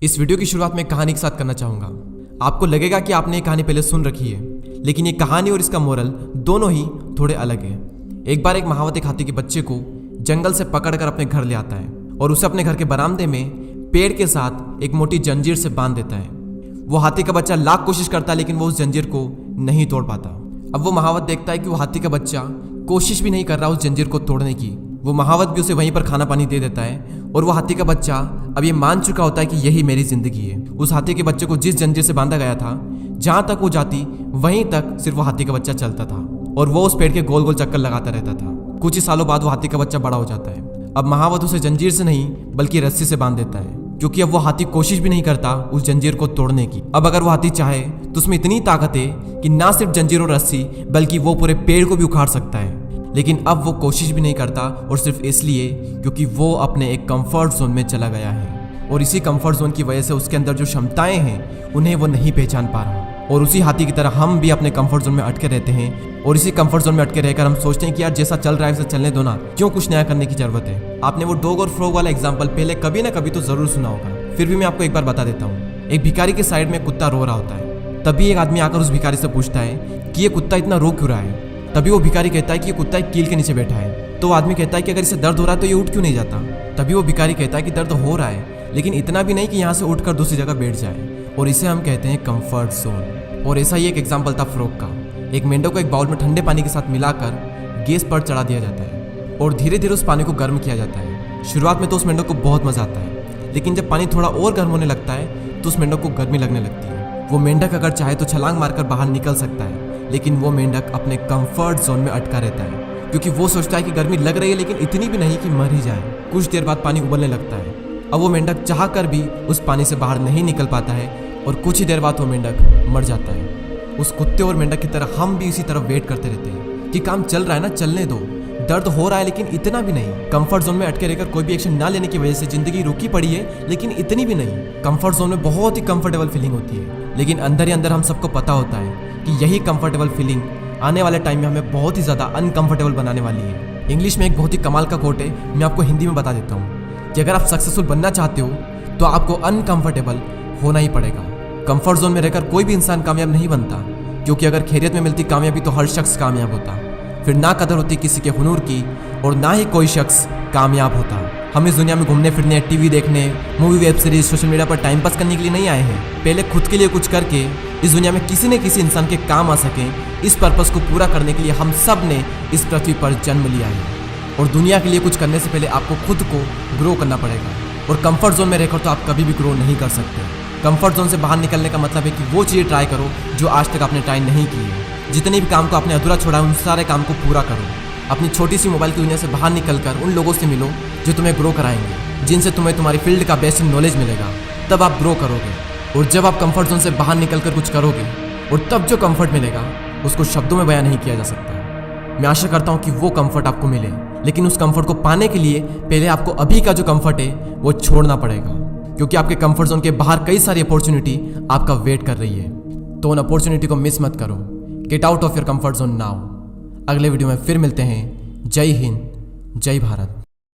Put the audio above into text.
इस वीडियो की शुरुआत में कहानी के साथ करना चाहूंगा। आपको लगेगा कि आपने ये कहानी पहले सुन रखी है, लेकिन ये कहानी और इसका मोरल दोनों ही थोड़े अलग है। एक बार एक महावत एक हाथी के बच्चे को जंगल से पकड़कर अपने घर ले आता है और उसे अपने घर के बरामदे में पेड़ के साथ एक मोटी जंजीर से बांध देता है। वो हाथी का बच्चा लाख कोशिश करता है, लेकिन वो उस जंजीर को नहीं तोड़ पाता। अब वो महावत देखता है कि वो हाथी का बच्चा कोशिश भी नहीं कर रहा उस जंजीर को तोड़ने की। वो महावत भी उसे वहीं पर खाना पानी दे देता है और वो हाथी का बच्चा अब ये मान चुका होता है कि यही मेरी जिंदगी है। उस हाथी के बच्चे को जिस जंजीर से बांधा गया था, जहां तक वो जाती वहीं तक सिर्फ वो हाथी का बच्चा चलता था और वो उस पेड़ के गोल गोल चक्कर लगाता रहता था। कुछ ही सालों बाद वो हाथी का बच्चा बड़ा हो जाता है। अब महावत उसे जंजीर से नहीं बल्कि रस्सी से बांध देता है, क्योंकि अब वो हाथी कोशिश भी नहीं करता उस जंजीर को तोड़ने की। अब अगर वो हाथी चाहे तो उसमें इतनी ताकत है कि ना सिर्फ जंजीर और रस्सी बल्कि वो पूरे पेड़ को भी उखाड़ सकता है। लेकिन अब वो कोशिश भी नहीं करता, और सिर्फ इसलिए क्योंकि वो अपने एक कंफर्ट जोन में चला गया है और इसी कंफर्ट जोन की वजह से उसके अंदर जो क्षमताएं हैं उन्हें वो नहीं पहचान पा रहा। और उसी हाथी की तरह हम भी अपने कंफर्ट जोन में अटके रहते हैं और इसी कंफर्ट जोन में अटके रहकर हम सोचते हैं कि यार जैसा चल रहा है वैसा चलने दो ना, क्यों कुछ नया करने की जरूरत है। आपने वो डॉग और फ्रॉग वाला एग्जांपल पहले कभी ना कभी तो जरूर सुना होगा, फिर भी मैं आपको एक बार बता देता हूँ। एक भिखारी के साइड में कुत्ता रो रहा होता है। तभी एक आदमी आकर उस भिखारी से पूछता है कि ये कुत्ता इतना रो क्यों रहा है। तभी वो भिखारी कहता है कि ये कुत्ता एक कील के नीचे बैठा है। तो आदमी कहता है कि अगर इसे दर्द हो रहा है तो ये उठ क्यों नहीं जाता। तभी वो भिखारी कहता है कि दर्द हो रहा है, लेकिन इतना भी नहीं कि यहाँ से उठकर दूसरी जगह बैठ जाए, और इसे हम कहते हैं कंफर्ट जोन। और ऐसा ही एक एग्जाम्पल था फ्रॉग का। एक मेंढक को एक बाउल में ठंडे पानी के साथ मिलाकर गैस पर चढ़ा दिया जाता है और धीरे धीरे उस पानी को गर्म किया जाता है। शुरुआत में तो उस मेंढक को बहुत मजा आता है, लेकिन जब पानी थोड़ा और गर्म होने लगता है तो उस मेंढक को गर्मी लगने लगती है। वो मेंढक अगर चाहे तो छलांग मारकर बाहर निकल सकता है, लेकिन वो मेंढक अपने कंफर्ट जोन में अटका रहता है, क्योंकि वो सोचता है कि गर्मी लग रही है लेकिन इतनी भी नहीं कि मर ही जाए। कुछ देर बाद पानी उबलने लगता है। अब वो मेंढक चाह कर भी उस पानी से बाहर नहीं निकल पाता है और कुछ ही देर बाद वो मेंढक मर जाता है। उस कुत्ते और मेंढक की तरह हम भी इसी तरफ वेट करते रहते हैं कि काम चल रहा है ना, चलने दो, दर्द हो रहा है लेकिन इतना भी नहीं। कंफर्ट जोन में अटके रहकर कोई भी एक्शन ना लेने की वजह से जिंदगी रुकी पड़ी है, लेकिन इतनी भी नहीं। कंफर्ट जोन में बहुत ही कंफर्टेबल फीलिंग होती है, लेकिन अंदर ही अंदर हम सबको पता होता है कि यही कंफर्टेबल फीलिंग आने वाले टाइम में हमें बहुत ही ज़्यादा अनकंफर्टेबल बनाने वाली है। इंग्लिश में एक बहुत ही कमाल का कोट है, मैं आपको हिंदी में बता देता हूँ कि अगर आप सक्सेसफुल बनना चाहते हो तो आपको अनकंफर्टेबल होना ही पड़ेगा। कंफर्ट जोन में रहकर कोई भी इंसान कामयाब नहीं बनता, क्योंकि अगर खैरियत में मिलती कामयाबी तो हर शख्स कामयाब होता, फिर ना कदर होती किसी के हुनूर की और ना ही कोई शख्स कामयाब होता। हम इस दुनिया में घूमने फिरने, टीवी देखने, movie, web series, social media पर टाइम पास करने के लिए नहीं आए हैं। पहले खुद के लिए कुछ करके इस दुनिया में किसी न किसी इंसान के काम आ सके, इस पर्पस को पूरा करने के लिए हम सब ने इस पृथ्वी पर जन्म लिया है। और दुनिया के लिए कुछ करने से पहले आपको खुद को ग्रो करना पड़ेगा, और कंफर्ट जोन में रहकर तो आप कभी भी ग्रो नहीं कर सकते। कंफर्ट जोन से बाहर निकलने का मतलब है कि वो चीज़ें ट्राई करो जो आज तक आपने ट्राई नहीं की है। जितने भी काम को आपने अधूरा छोड़ा है उन सारे काम को पूरा करो। अपनी छोटी सी मोबाइल की दुनिया से बाहर निकलकर उन लोगों से मिलो जो तुम्हें ग्रो कराएंगे, जिनसे तुम्हें तुम्हारी फील्ड का बेस्ट नॉलेज मिलेगा, तब आप ग्रो करोगे। और जब आप कंफर्ट जोन से बाहर निकलकर कुछ करोगे और तब जो कंफर्ट मिलेगा उसको शब्दों में बयान नहीं किया जा सकता। मैं आशा करता हूँ कि वो कंफर्ट आपको मिले, लेकिन उस कंफर्ट को पाने के लिए पहले आपको अभी का जो कंफर्ट है वो छोड़ना पड़ेगा, क्योंकि आपके कंफर्ट जोन के बाहर कई सारी अपॉर्चुनिटी आपका वेट कर रही है। तो उन अपॉर्चुनिटी को मिस मत करो। Get out of your comfort zone now. अगले वीडियो में फिर मिलते हैं। जय हिंद, जय भारत।